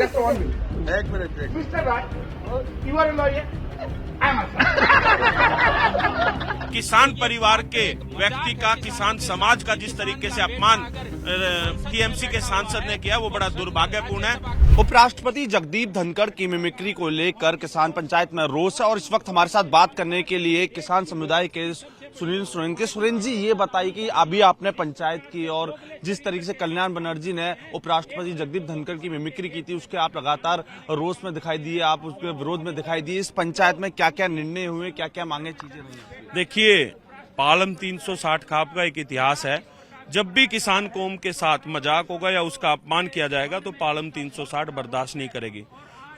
Just 1 minute. एक minute Mr. Rai, you are a lawyer. I am a किसान परिवार के व्यक्ति का, किसान समाज का जिस तरीके से अपमान टीएमसी के सांसद ने किया वो बड़ा दुर्भाग्यपूर्ण है। उपराष्ट्रपति जगदीप धनखड़ की मिमिक्री को लेकर किसान पंचायत में रोष है और इस वक्त हमारे साथ बात करने के लिए किसान समुदाय के सुनील सोरेन के। सोरेन जी, ये बताइए कि अभी आपने पंचायत की और जिस तरीके से कल्याण बनर्जी ने उपराष्ट्रपति जगदीप धनखड़ की मिमिक्री की थी उसके आप लगातार रोष में दिखाई दिए, आप उसके विरोध में दिखाई दिए। इस पंचायत में क्या क्या निर्णय हुए, क्या क्या मांगे चीजें रही? देखिए, पालम 360 खाप का एक इतिहास है। जब भी किसान कौम के साथ मजाक होगा या उसका अपमान किया जाएगा तो पालम 360 बर्दाश्त नहीं करेगी।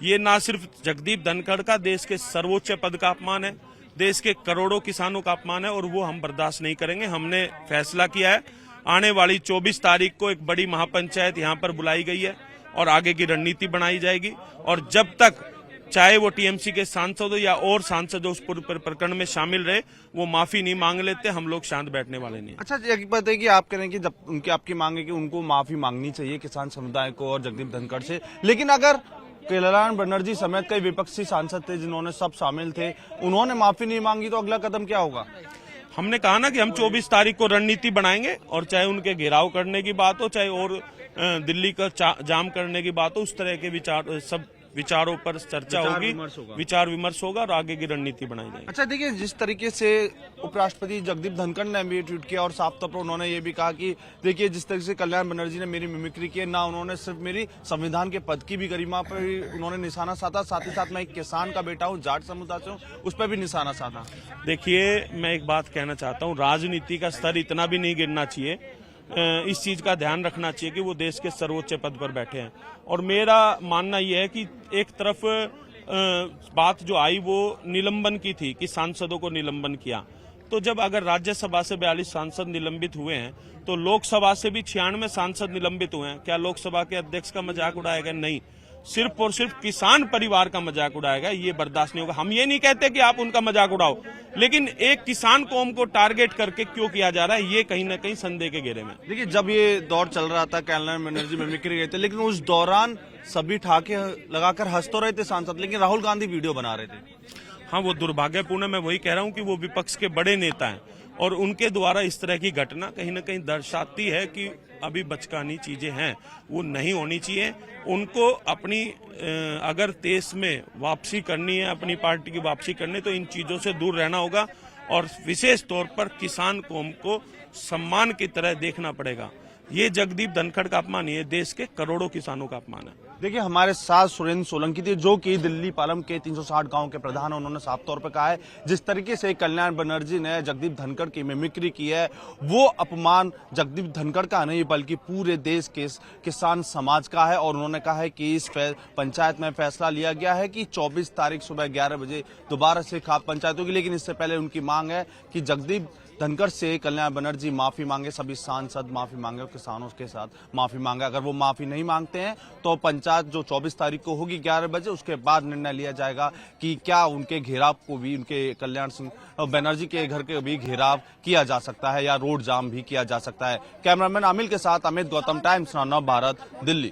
ये ना सिर्फ जगदीप धनखड़ का देश के सर्वोच्च पद का अपमान है, देश के करोड़ों किसानों का अपमान है और वो हम बर्दाश्त नहीं करेंगे। हमने फैसला किया है, आने वाली 24 तारीख को एक बड़ी महापंचायत यहाँ पर बुलाई गई है और आगे की रणनीति बनाई जाएगी। और जब तक चाहे वो टीएमसी के सांसद हो या और सांसद उस प्रकरण में शामिल रहे, वो माफी नहीं मांग लेते, हम लोग शांत बैठने वाले नहीं। अच्छा, एक बात है कि आप कह रहे हैं कि जब उनकी आपकी मांग है कि उनको माफी मांगनी चाहिए किसान समुदाय को और जगदीप धनखड़ से, लेकिन अगर कल्याण बनर्जी समेत कई विपक्षी सांसद थे जिन्होंने सब शामिल थे, उन्होंने माफी नहीं मांगी तो अगला कदम क्या होगा? हमने कहा ना कि हम 24 तारीख को रणनीति बनाएंगे और चाहे उनके घेराव करने की बात हो, चाहे और दिल्ली का जाम करने की बात हो, उस तरह के विचार सब विचारों पर चर्चा होगी, विचार विमर्श होगा और आगे की रणनीति बनाई जाएगी। अच्छा, देखिए, जिस तरीके से उपराष्ट्रपति जगदीप धनखड़ ने भी ट्वीट किया और साफ तौर पर उन्होंने ये भी कहा कि देखिए जिस तरीके से कल्याण बनर्जी ने मेरी मिमिक्री की, ना उन्होंने सिर्फ मेरी संविधान के पद की भी गरिमा पर ही उन्होंने निशाना साधा, साथ ही साथ मैं एक किसान का बेटा हूँ, जाट समुदाय से हूँ, उस पर भी निशाना साधा। देखिए, मैं एक बात कहना चाहता हूँ, राजनीति का स्तर इतना भी नहीं गिरना चाहिए। इस चीज का ध्यान रखना चाहिए कि वो देश के सर्वोच्च पद पर बैठे हैं। और मेरा मानना यह है कि एक तरफ बात जो आई वो निलंबन की थी कि सांसदों को निलंबन किया, तो जब अगर राज्यसभा से 42 सांसद निलंबित हुए हैं तो लोकसभा से भी 96 सांसद निलंबित हुए हैं। क्या लोकसभा के अध्यक्ष का मजाक उड़ाएगा? नहीं, सिर्फ और सिर्फ किसान परिवार का मजाक उड़ाएगा। ये बर्दाश्त नहीं होगा। हम ये नहीं कहते कि आप उनका मजाक उड़ाओ, लेकिन एक किसान कौम को टारगेट करके क्यों किया जा रहा है, ये कहीं ना कहीं संदेह के घेरे में। देखिए, जब ये दौर चल रहा था, कल्याण बनर्जी मिमिक्री गए थे, लेकिन उस दौरान सभी ठाके लगाकर हंस तो रहे थे सांसद, लेकिन राहुल गांधी वीडियो बना रहे थे। हाँ, वो दुर्भाग्यपूर्ण है। मैं वही कह रहा हूँ कि वो विपक्ष के बड़े नेता हैं और उनके द्वारा इस तरह की घटना कहीं ना कहीं दर्शाती है कि अभी बचकानी चीजें हैं, वो नहीं होनी चाहिए। उनको अपनी अगर देश में वापसी करनी है, अपनी पार्टी की वापसी करनी है, तो इन चीजों से दूर रहना होगा और विशेष तौर पर किसान कौम को सम्मान की तरह देखना पड़ेगा। ये जगदीप धनखड़ का अपमान, ये देश के करोड़ों किसानों का अपमान है। देखिए, हमारे साथ सुरेंद्र सोलंकी थे जो कि दिल्ली पालम के 360 गांव के प्रधान हैं। उन्होंने साफ तौर पर कहा है जिस तरीके से कल्याण बनर्जी ने जगदीप धनखड़ की मिमिक्री की है वो अपमान जगदीप धनखड़ का नहीं बल्कि पूरे देश के किसान समाज का है। और उन्होंने कहा है कि इस पंचायत में फैसला लिया गया है कि 24 तारीख सुबह 11 बजे दोबारा से खाप पंचायत होगी, लेकिन इससे पहले उनकी मांग है कि जगदीप धनखड़ से कल्याण बनर्जी माफी मांगे, सभी सांसद माफी मांगे और किसानों के साथ माफी मांगे। अगर वो माफी नहीं मांगते हैं तो पंचायत जो 24 तारीख को होगी 11 बजे, उसके बाद निर्णय लिया जाएगा कि क्या उनके घेराव को भी, उनके कल्याण सिंह बनर्जी के घर के भी घेराव किया जा सकता है या रोड जाम भी किया जा सकता है। कैमरामैन अमिल के साथ अमित गौतम, टाइम्स 9 भारत, दिल्ली।